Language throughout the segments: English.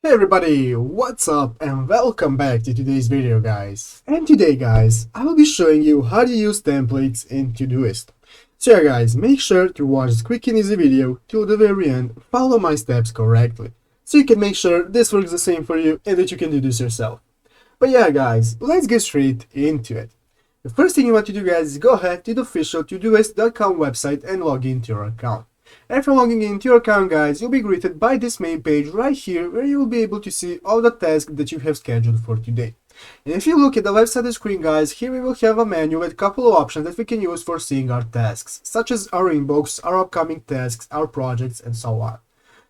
Hey everybody, what's up and welcome back to today's video guys. And today guys, I will be showing you how to use templates in Todoist. So yeah guys, make sure to watch this quick and easy video till the very end, follow my steps correctly, so you can make sure this works the same for you and that you can do this yourself. But yeah guys, let's get straight into it. The first thing you want to do guys is go ahead to the official Todoist.com website and log into your account. After logging into your account guys, you'll be greeted by this main page right here where you will be able to see all the tasks that you have scheduled for today. And if you look at the left side of the screen guys, here we will have a menu with a couple of options that we can use for seeing our tasks, such as our inbox, our upcoming tasks, our projects, and so on.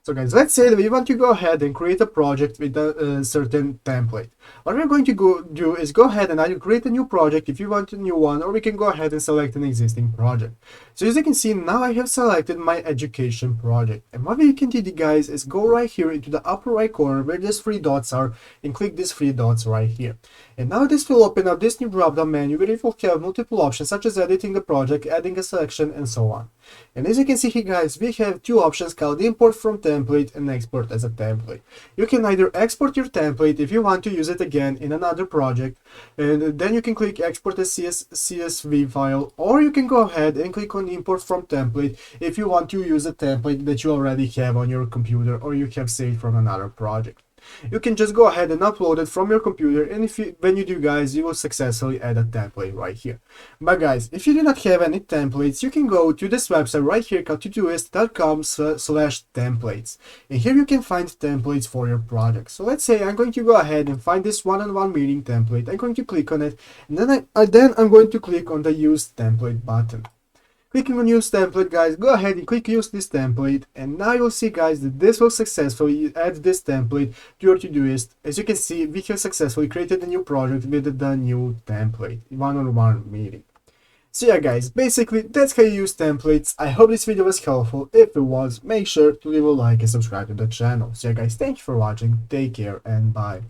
So guys, let's say that we want to go ahead and create a project with a certain template. What we're going to do is go ahead and either create a new project if you want a new one, or we can go ahead and select an existing project. So as you can see, now I have selected my education project. And what we can do guys is go right here into the upper right corner where these three dots are and click these three dots right here. And now this will open up this new drop-down menu where it will have multiple options such as editing the project, adding a selection, and so on. And as you can see here guys, we have two options called import from template and export as a template. You can either export your template if you want to use it again in another project, and then you can click export as CSV file, or you can go ahead and click on import from template if you want to use a template that you already have on your computer or you have saved from another project. You can just go ahead and upload it from your computer, and when you do guys, you will successfully add a template right here. But guys, if you do not have any templates, you can go to this website right here called todoist.com/templates, and here you can find templates for your project. So let's say I'm going to go ahead and find this one-on-one meeting template. I'm going to click on it, and then I'm going to click on the use template button. Clicking on use template guys, go ahead and click use this template, and now you'll see guys that this will successfully add this template to your Todoist. As you can see, we have successfully created a new project with the new template, one-on-one meeting. So yeah guys, basically that's how you use templates. I hope this video was helpful. If it was, make sure to leave a like and subscribe to the channel. So yeah guys, thank you for watching, take care and bye.